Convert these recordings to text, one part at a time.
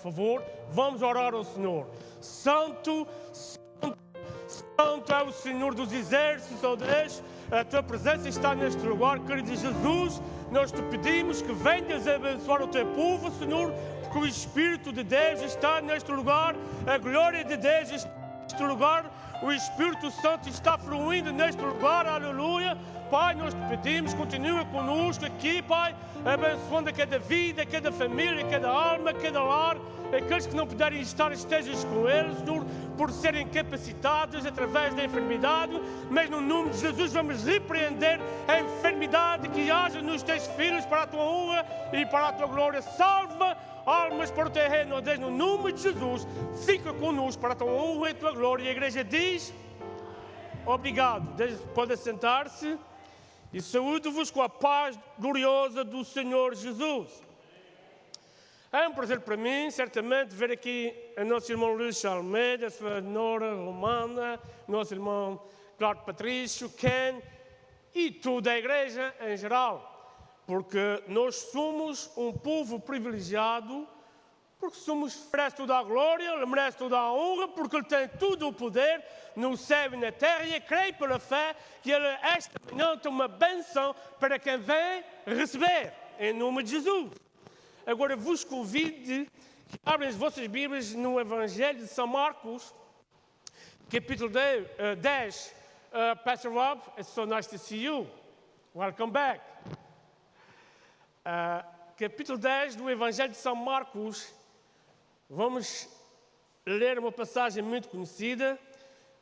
favor, vamos orar ao Senhor. Santo, Santo, Santo é o Senhor dos exércitos, ó Deus. A tua presença está neste lugar, querido Jesus. Nós te pedimos que venhas abençoar o teu povo, Senhor, porque o Espírito de Deus está neste lugar, a glória de Deus está neste lugar, o Espírito Santo está fluindo neste lugar, aleluia. Pai, nós te pedimos, continua conosco aqui, Pai, abençoando cada vida, cada família, cada alma, cada lar. Aqueles que não puderem estar, estejas com eles, Senhor, por serem capacitados através da enfermidade. Mas no nome de Jesus vamos repreender a enfermidade que haja nos teus filhos para a tua honra e para a tua glória. Salva almas para o teu reino, ó Deus, no nome de Jesus. Fica conosco para a tua honra e a tua glória. E a igreja diz: obrigado. Deus pode sentar-se. E saúdo-vos com a paz gloriosa do Senhor Jesus. É um prazer para mim, certamente, ver aqui o nosso irmão Luís Almeida, a sua nora Romana, o nosso irmão Claudio Patrício, Ken e toda a igreja em geral. Porque nós somos um povo privilegiado, porque merece toda a glória, ele merece toda a honra, porque ele tem todo o poder no céu e na terra, e eu creio pela fé que ele esta manhã tem uma benção para quem vem receber, em nome de Jesus. Agora vos convido que abrem as vossas Bíblias no Evangelho de São Marcos, capítulo 10. Pastor Rob, it's so nice to see you. Welcome back. Capítulo 10 do Evangelho de São Marcos. Vamos ler uma passagem muito conhecida,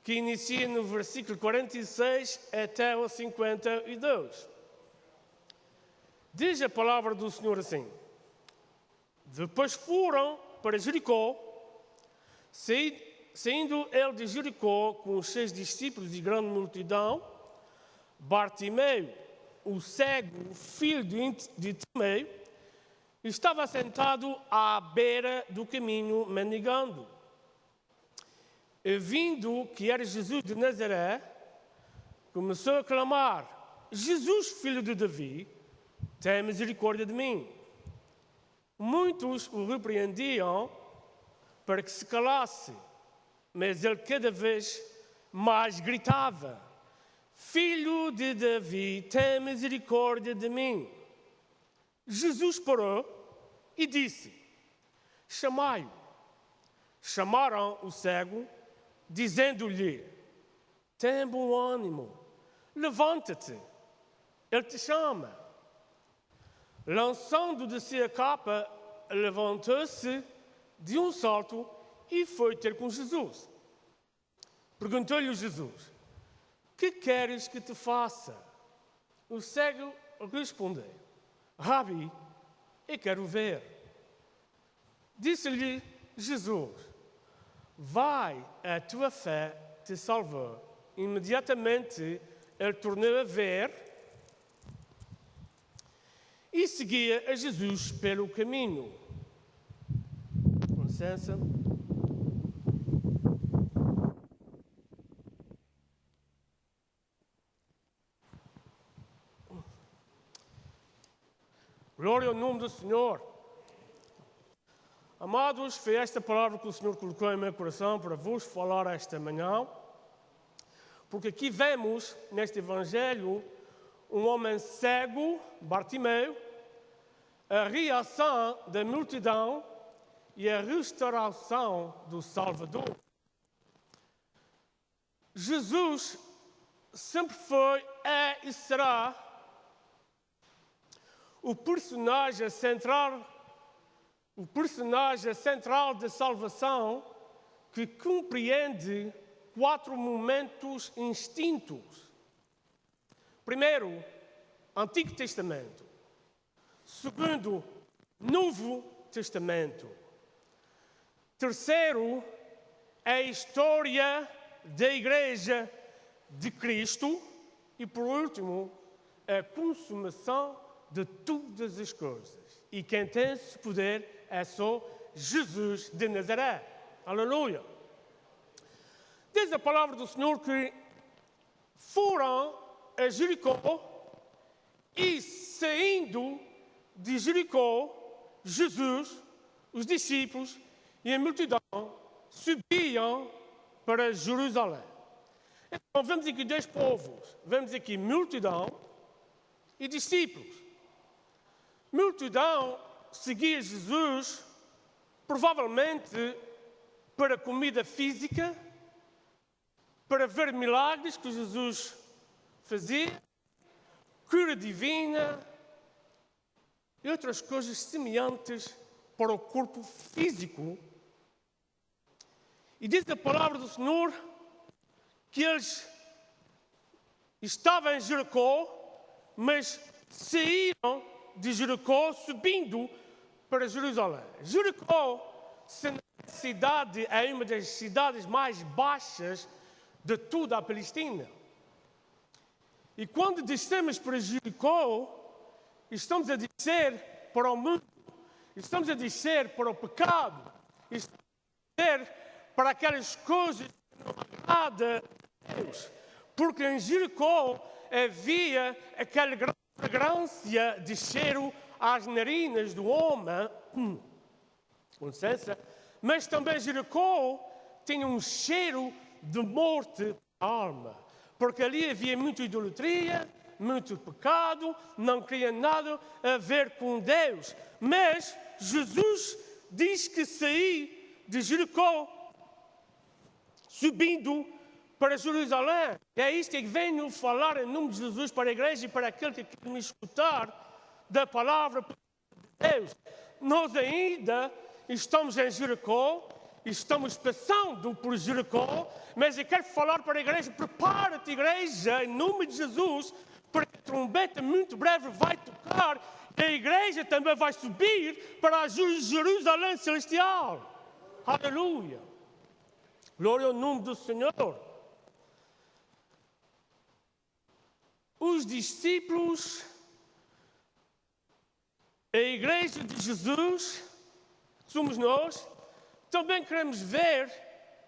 que inicia no versículo 46 até o 52. Diz a palavra do Senhor assim: depois foram para Jericó, saindo ele de Jericó com os seus discípulos e grande multidão, Bartimeu, o cego, filho de Timeu, estava sentado à beira do caminho mendigando. E vindo que era Jesus de Nazaré, começou a clamar: Jesus, filho de Davi, tem misericórdia de mim. Muitos o repreendiam para que se calasse, mas ele cada vez mais gritava: Filho de Davi, tem misericórdia de mim. Jesus parou e disse: chamai-o. Chamaram o cego, dizendo-lhe: tem bom ânimo, levanta-te, ele te chama. Lançando de si a capa, levantou-se de um salto e foi ter com Jesus. Perguntou-lhe Jesus: que queres que te faça? O cego respondeu: Rabi, eu quero ver. Disse-lhe Jesus: vai, a tua fé te salvou. Imediatamente ele tornou a ver e seguia a Jesus pelo caminho. Com licença. Glória ao nome do Senhor. Amados, foi esta palavra que o Senhor colocou em meu coração para vos falar esta manhã. Porque aqui vemos, neste Evangelho, um homem cego, Bartimeu, a reação da multidão e a restauração do Salvador. Jesus sempre foi, é e será o personagem central da salvação, que compreende 4 momentos distintos. Primeiro, Antigo Testamento. Segundo, Novo Testamento. Terceiro, a história da Igreja de Cristo. E, por último, a consumação de todas as coisas. E quem tem esse poder é só Jesus de Nazaré. Aleluia! Diz a palavra do Senhor que foram a Jericó e, saindo de Jericó, Jesus, os discípulos e a multidão subiam para Jerusalém. Então, vemos aqui dois povos. Vemos aqui multidão e discípulos. Multidão seguia Jesus, provavelmente para comida física, para ver milagres que Jesus fazia, cura divina e outras coisas semelhantes para o corpo físico. E diz a palavra do Senhor que eles estavam em Jericó, mas saíram de Jericó subindo para Jerusalém. Jericó, sendo a cidade, é uma das cidades mais baixas de toda a Palestina. E quando descemos para Jericó, estamos a descer para o mundo, estamos a descer para o pecado, estamos a descer para aquelas coisas que não agradam a Deus. Porque em Jericó havia aquela grande fragrância de cheiro às narinas do homem, com licença, mas também Jericó tinha um cheiro de morte à alma, porque ali havia muita idolatria, muito pecado, não queria nada a ver com Deus. Mas Jesus diz que saiu de Jericó, subindo para Jerusalém. É isto que venho falar em nome de Jesus para a igreja e para aquele que quer me escutar da palavra de Deus. Nós ainda estamos em Jericó, estamos passando por Jericó, mas eu quero falar para a igreja: prepara-te, igreja, em nome de Jesus, porque a trombeta muito breve vai tocar e a igreja também vai subir para a Jerusalém celestial. Aleluia! Glória ao nome do Senhor. Os discípulos, a igreja de Jesus, somos nós, também queremos ver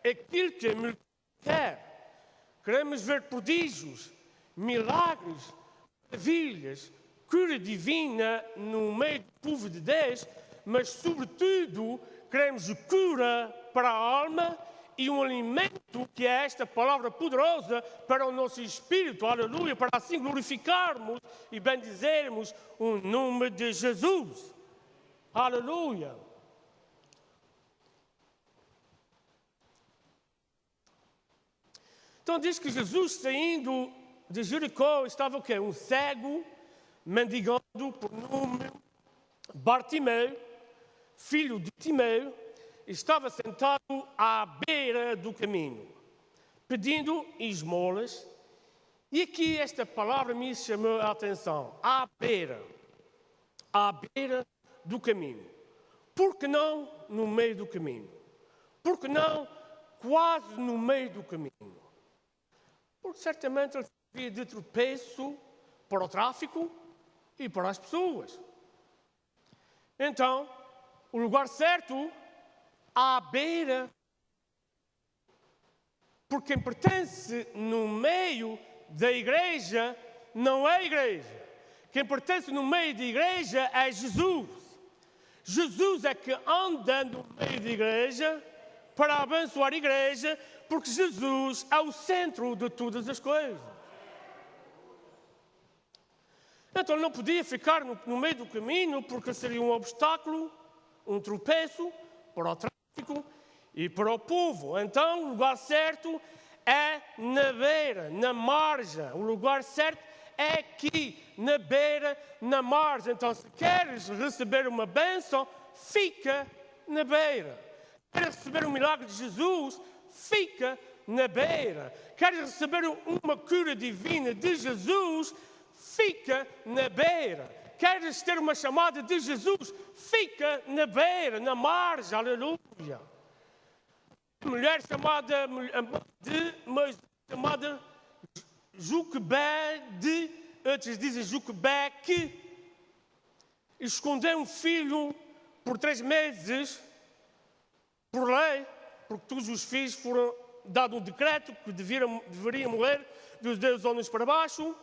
aquilo que a mulher quer. Queremos ver prodígios, milagres, maravilhas, cura divina no meio do povo de Deus, mas, sobretudo, queremos cura para a alma e um alimento que é esta palavra poderosa para o nosso espírito, aleluia, para assim glorificarmos e bendizermos o nome de Jesus, aleluia. Então diz que Jesus, saindo de Jericó, estava o quê? Um cego, mendigando por nome Bartimeu, filho de Timeu, estava sentado à beira do caminho, pedindo esmolas. E aqui esta palavra me chamou a atenção. À beira do caminho. Por que não no meio do caminho? Por que não quase no meio do caminho? Porque certamente ele servia de tropeço para o tráfico e para as pessoas. Então, o lugar certo, à beira, porque quem pertence no meio da igreja não é a igreja. Quem pertence no meio da igreja é Jesus. Jesus é que anda no meio da igreja para abençoar a igreja, porque Jesus é o centro de todas as coisas. Então ele não podia ficar no meio do caminho, porque seria um obstáculo, um tropeço para o tráfico e para o povo. Então o lugar certo é na beira, na margem. O lugar certo é aqui, na beira, na margem. Então, se queres receber uma bênção, fica na beira. Queres receber um milagre de Jesus, fica na beira. Queres receber uma cura divina de Jesus, fica na beira. Queres ter uma chamada de Jesus, fica na beira, na margem. Aleluia. Mulher chamada Joquebede, outros dizem Joquebeque, escondeu um filho por 3 meses, por lei, porque todos os filhos foram dado um decreto que deveriam morrer dos 10 anos para baixo.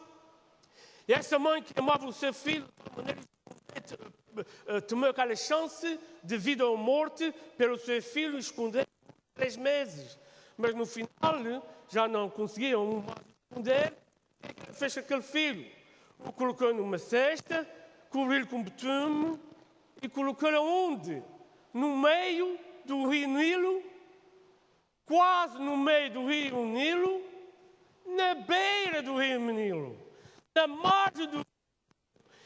E essa mãe que amava o seu filho de maneira tomou aquela chance de vida ou morte pelo seu filho esconder 3 meses. Mas no final já não conseguiam mais esconder. Fez aquele filho. O colocou numa cesta, cobriu-lhe com betume e colocou-lhe onde? No meio do rio Nilo, quase no meio do rio Nilo, na beira do rio Nilo, na margem do rio.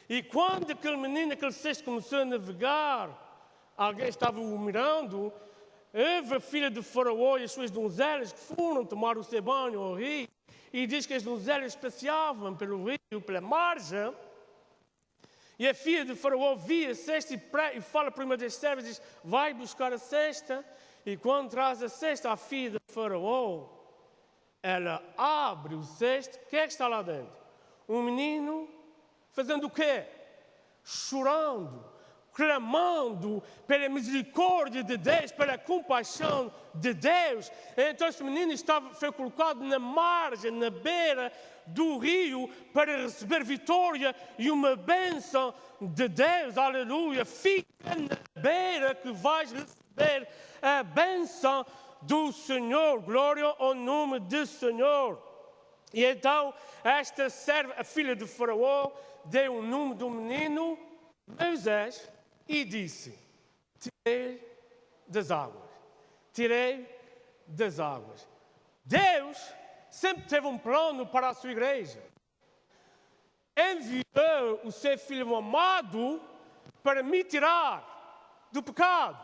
E quando aquele menino, aquele cesto começou a navegar, alguém estava o mirando, houve a filha de Faraó e as suas donzelas que foram tomar o seu banho ao rio, e diz que as donzelas passeavam pelo rio, pela margem, e a filha de Faraó via a cesta e fala para uma das servas, diz, vai buscar a cesta, e quando traz a cesta à filha de Faraó, ela abre o cesto, o que é que está lá dentro? Um menino fazendo o quê? Chorando, clamando pela misericórdia de Deus, pela compaixão de Deus. Então esse menino foi colocado na margem, na beira do rio, para receber vitória e uma bênção de Deus. Aleluia! Fica na beira que vais receber a bênção do Senhor. Glória ao nome do Senhor. E então esta serva, a filha de Faraó, deu o nome do menino Moisés e disse, tirei das águas. Tirei das águas. Deus sempre teve um plano para a sua igreja. Enviou o seu filho amado para me tirar do pecado.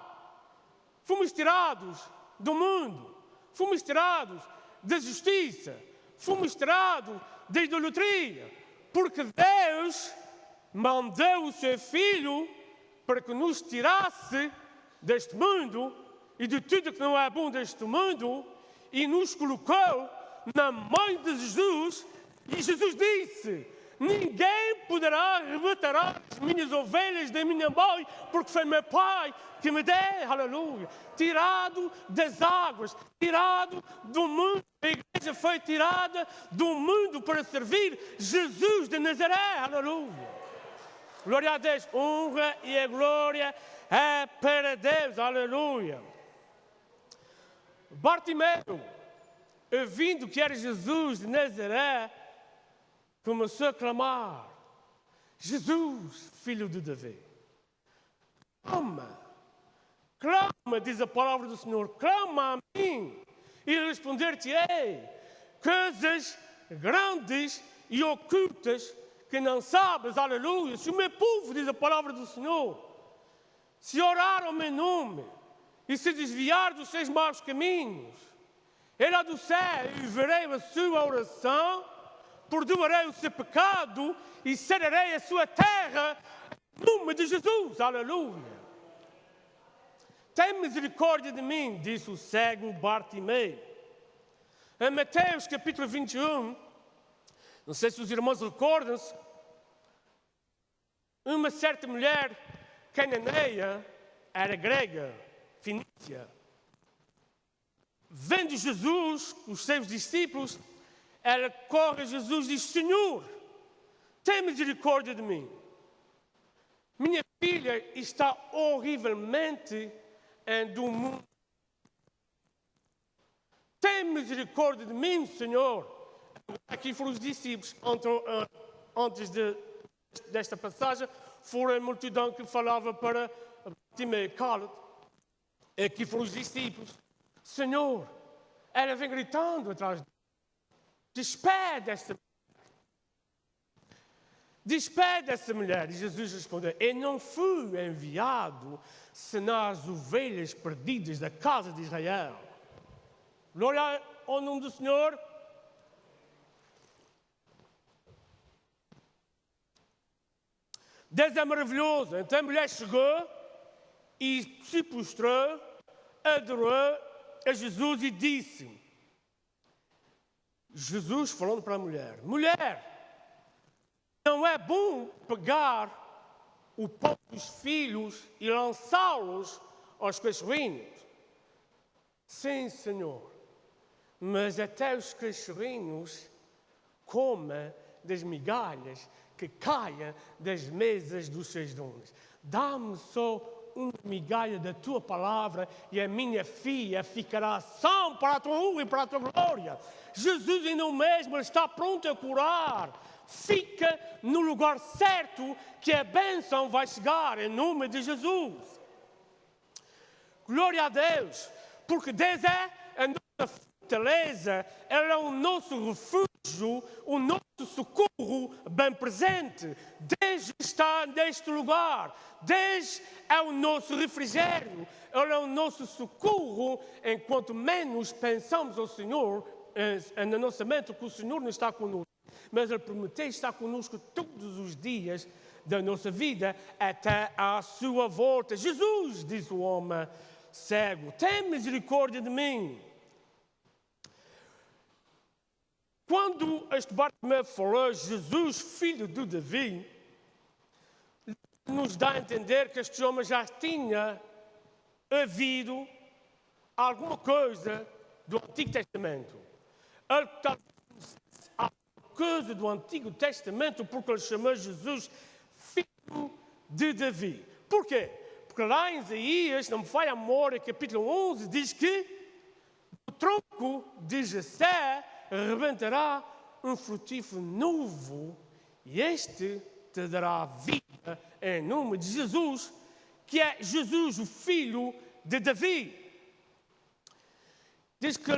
Fomos tirados do mundo. Fomos tirados da justiça. Fomos tirados da idolatria. Porque Deus mandou o seu filho para que nos tirasse deste mundo e de tudo que não é bom deste mundo e nos colocou na mãe de Jesus. E Jesus disse, ninguém poderá arrebatar as minhas ovelhas da minha mãe, porque foi meu Pai que me deu, aleluia, tirado das águas, tirado do mundo. A igreja foi tirada do mundo para servir Jesus de Nazaré, aleluia. Glória a Deus, honra e a glória é para Deus, aleluia. Bartimeu, ouvindo que era Jesus de Nazaré, começou a clamar, Jesus, filho de Davi, clama, clama, diz a palavra do Senhor, clama a mim, e responder-te-ei coisas grandes e ocultas que não sabes, aleluia. Se o meu povo, diz a palavra do Senhor, se orar ao meu nome e se desviar dos seus maus caminhos, irá do céu e verei a sua oração, perdoarei o seu pecado e sararei a sua terra, em nome de Jesus, aleluia. Tem misericórdia de mim, disse o cego Bartimeu. Em Mateus capítulo 21, não sei se os irmãos recordam-se, uma certa mulher cananeia, era grega, fenícia, vendo Jesus, os seus discípulos, ela corre a Jesus e diz, Senhor, tem misericórdia de mim. Minha filha está horrivelmente endemoniada. Tem misericórdia de mim, Senhor. Aqui foram os discípulos, antes desta passagem, foram a multidão que falava para Bartimeu, cala-te. Aqui foram os discípulos. Senhor, ela vem gritando atrás de nós. Despede esta mulher. Despede essa mulher. E Jesus respondeu, eu não fui enviado senão as ovelhas perdidas da casa de Israel. Glória ao nome do Senhor. Deus é maravilhoso. Então a mulher chegou e se prostrou, adorou a Jesus e disse, Jesus falando para a mulher, mulher, não é bom pegar o pão dos filhos e lançá-los aos cachorrinhos? Sim, Senhor, mas até os cachorrinhos comem das migalhas que caem das mesas dos seus donos. dá-me só uma migalha da tua palavra e a minha filha ficará sã para a tua honra e para a tua glória. Jesus ainda o mesmo está pronto a curar. Fica no lugar certo que a bênção vai chegar em nome de Jesus. Glória a Deus, porque Deus é a nossa fortaleza, Ele é o nosso refúgio, o nosso socorro bem presente. Deus está neste lugar. Deus é o nosso refrigério, Ele é o nosso socorro. Enquanto menos pensamos ao Senhor, na nossa mente, que o Senhor não está conosco, mas Ele prometeu estar conosco todos os dias da nossa vida até à sua volta. Jesus, diz o homem cego, tem misericórdia de mim. Quando este Bartimeu falou, Jesus, filho de Davi, nos dá a entender que este homem já tinha ouvido alguma coisa do Antigo Testamento. Ele está alguma coisa do Antigo Testamento porque ele chamou Jesus filho de Davi. Por quê? Porque lá em Isaías, não me falha a memória, capítulo 11, diz que do tronco de Jessé rebentará um frutífero novo e este te dará vida em nome de Jesus, que é Jesus, o filho de Davi. Diz que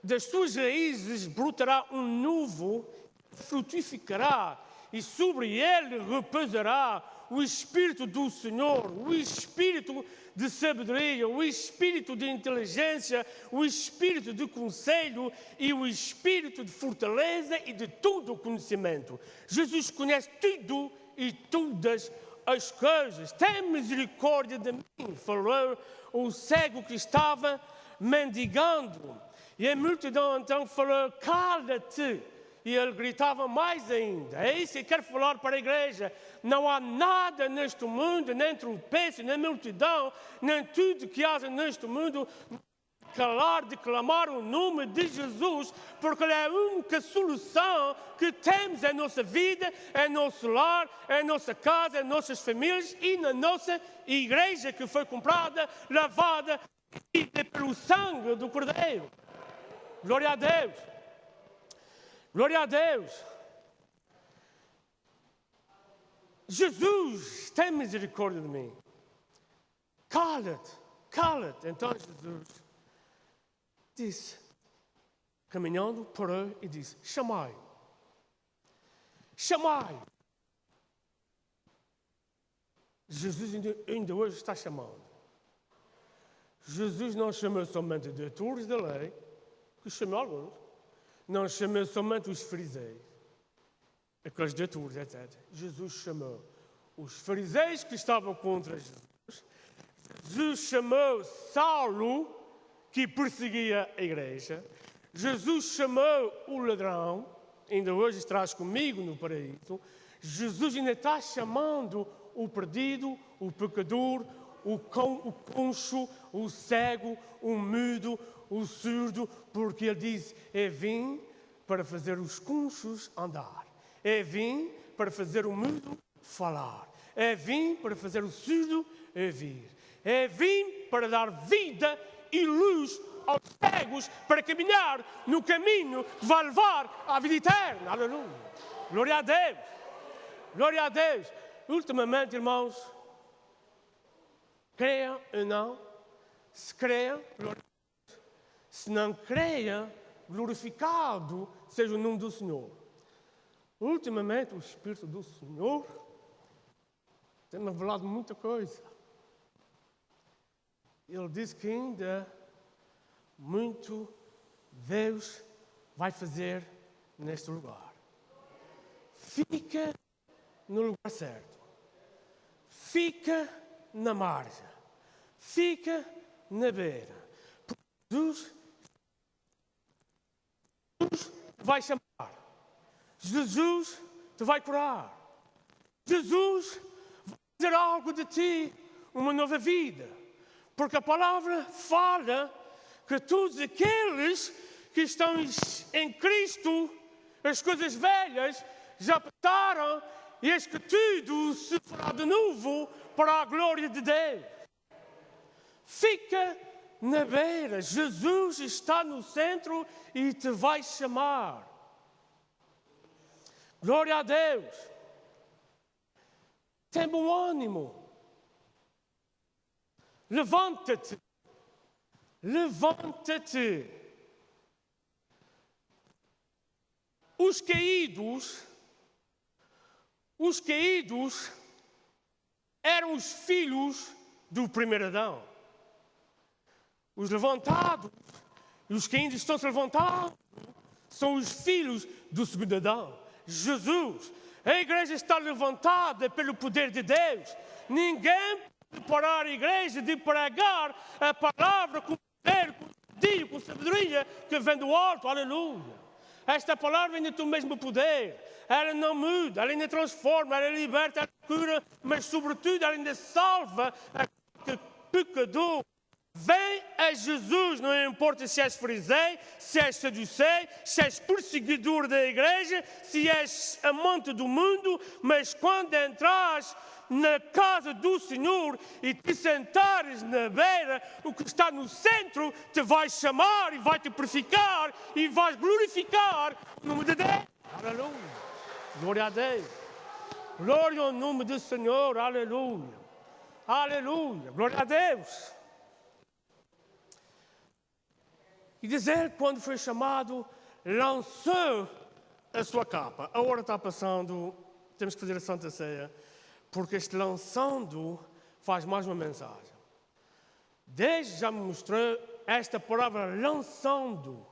das suas raízes brotará um novo, frutificará e sobre ele repousará o Espírito do Senhor, o Espírito de sabedoria, o Espírito de inteligência, o Espírito de conselho e o Espírito de fortaleza e de todo o conhecimento. Jesus conhece tudo e todas as coisas. Tem misericórdia de mim, falou o cego que estava mendigando. E a multidão então falou, cala-te. E ele gritava mais ainda. É isso que eu quero falar para a igreja. Não há nada neste mundo, nem tropeço, nem multidão, nem tudo que haja neste mundo, calar de clamar o nome de Jesus, porque Ele é a única solução que temos em nossa vida, em nosso lar, em nossa casa, em nossas famílias e na nossa igreja que foi comprada, lavada e pelo sangue do Cordeiro. Glória a Deus. Glória a Deus. Jesus, tem misericórdia de mim. Cala-te, cala-te. Então Jesus disse, caminhando, parou e disse, chamai. Chamai. Jesus ainda hoje está chamando. Jesus não chamou somente os doutores da lei, que chamou alguns. Não chamou somente os fariseus, aqueles doutores, etc. Jesus chamou os fariseus que estavam contra Jesus. Jesus chamou Saulo, que perseguia a igreja. Jesus chamou o ladrão, ainda hoje estás comigo no paraíso. Jesus ainda está chamando o perdido, o pecador, o concho, o cego, o mudo, o surdo, porque ele diz, eu vim para fazer os conchos andar. Eu vim para fazer o mudo falar. Eu vim para fazer o surdo ouvir. Eu vim para dar vida e luz aos cegos, para caminhar no caminho que vai levar à vida eterna. Aleluia. Glória a Deus. Glória a Deus. Ultimamente, irmãos, creiam ou não, se creiam, glória a Deus. Se não creiam, glorificado seja o nome do Senhor. Ultimamente, o Espírito do Senhor tem revelado muita coisa. Ele diz que ainda muito Deus vai fazer neste lugar. Fica no lugar certo. Fica na margem. Fica na beira. Jesus te vai chamar. Jesus te vai curar. Jesus vai fazer algo de ti, uma nova vida. Porque a palavra fala que todos aqueles que estão em Cristo, as coisas velhas já passaram e eis que tudo se fará de novo para a glória de Deus. Fica na beira. Jesus está no centro e te vai chamar. Glória a Deus. Tem bom ânimo. Levanta-te. Levanta-te. Os caídos eram os filhos do primeiro Adão. Os levantados e os que ainda estão se levantando são os filhos do segundo Adão. Jesus. A igreja está levantada pelo poder de Deus. Ninguém pode parar a igreja de pregar a palavra com poder, com poder, com sabedoria que vem do alto. Aleluia. Esta palavra ainda tem o mesmo poder. Ela não muda, ela ainda transforma, ela liberta, ela cura, mas sobretudo ela ainda salva aquele pecador. Vem a Jesus, não importa se és fariseu, se és saduceu, se és perseguidor da igreja, se és amante do mundo, mas quando entras na casa do Senhor e te sentares na beira, o que está no centro te vai chamar e vai te purificar e vais glorificar o nome de Deus. Aleluia. Glória a Deus. Glória ao nome do Senhor. Aleluia. Aleluia. Glória a Deus. E dizer, quando foi chamado, lançou a sua capa. A hora está passando, temos que fazer a Santa Ceia, porque este lançando faz mais uma mensagem. Desde já me mostrou esta palavra lançando.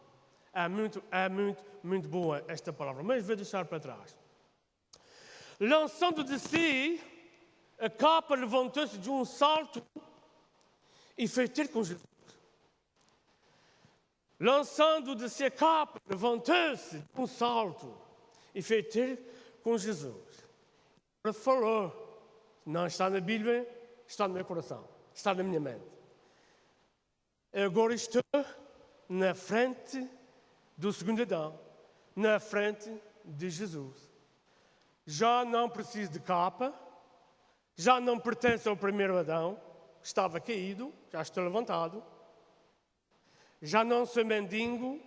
É muito boa esta palavra, mas vou deixar para trás. Lançando de si, a capa levantou-se de um salto e foi ter com Jesus. Lançando de si a capa, levantou-se de um salto e foi ter com Jesus. Ele falou, não está na Bíblia, está no meu coração, está na minha mente. Agora estou na frente do segundo Adão, na frente de Jesus. Já não preciso de capa, já não pertenço ao primeiro Adão, que estava caído, já estou levantado. Já não sou mendigo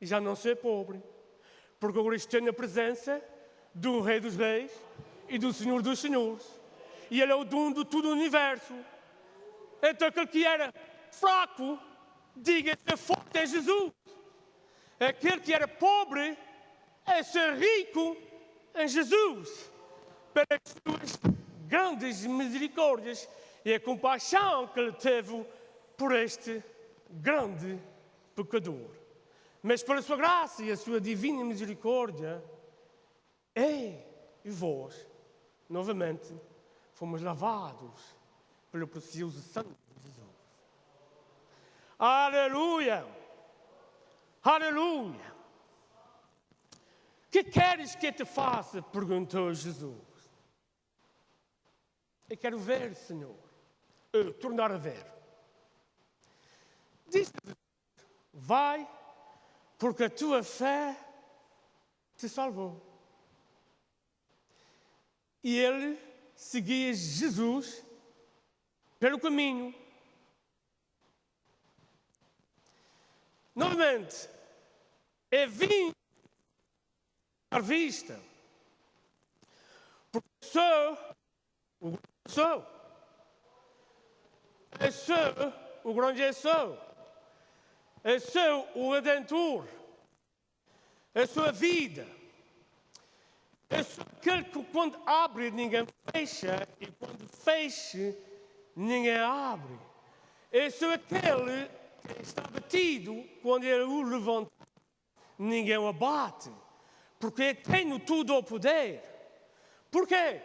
e já não sou pobre, porque agora estou na presença do Rei dos Reis e do Senhor dos Senhores. E Ele é o dono de todo o universo. Então aquele que era fraco, diga-se forte é Jesus. Aquele que era pobre, é ser rico em Jesus. Pelas suas grandes misericórdias e a compaixão que Ele teve por este grande pecador. Mas pela sua graça e a sua divina misericórdia, eu e vós, novamente, fomos lavados pelo precioso sangue de Jesus. Aleluia! Aleluia! Que queres que eu te faça? Perguntou Jesus. Eu quero ver, Senhor. Tornar a ver. Disse, vai, porque a tua fé te salvou. E ele seguia Jesus pelo caminho. Novamente, é vim à vista, porque sou o grande sou. Eu sou o grande eu sou. Eu sou o Redentor. Eu sou a vida. Eu sou aquele que quando abre ninguém fecha e quando fecha ninguém abre. Eu sou aquele que está batido quando ele o levanta. Ninguém o abate. Porque eu tenho tudo o poder. Por quê?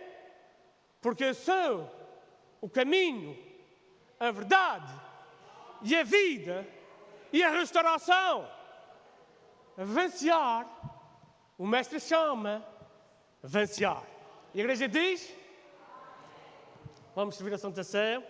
Porque eu sou o caminho, a verdade e a vida e a restauração. Venciar, o mestre chama venciar. E a igreja diz, vamos servir a Santa Ceia.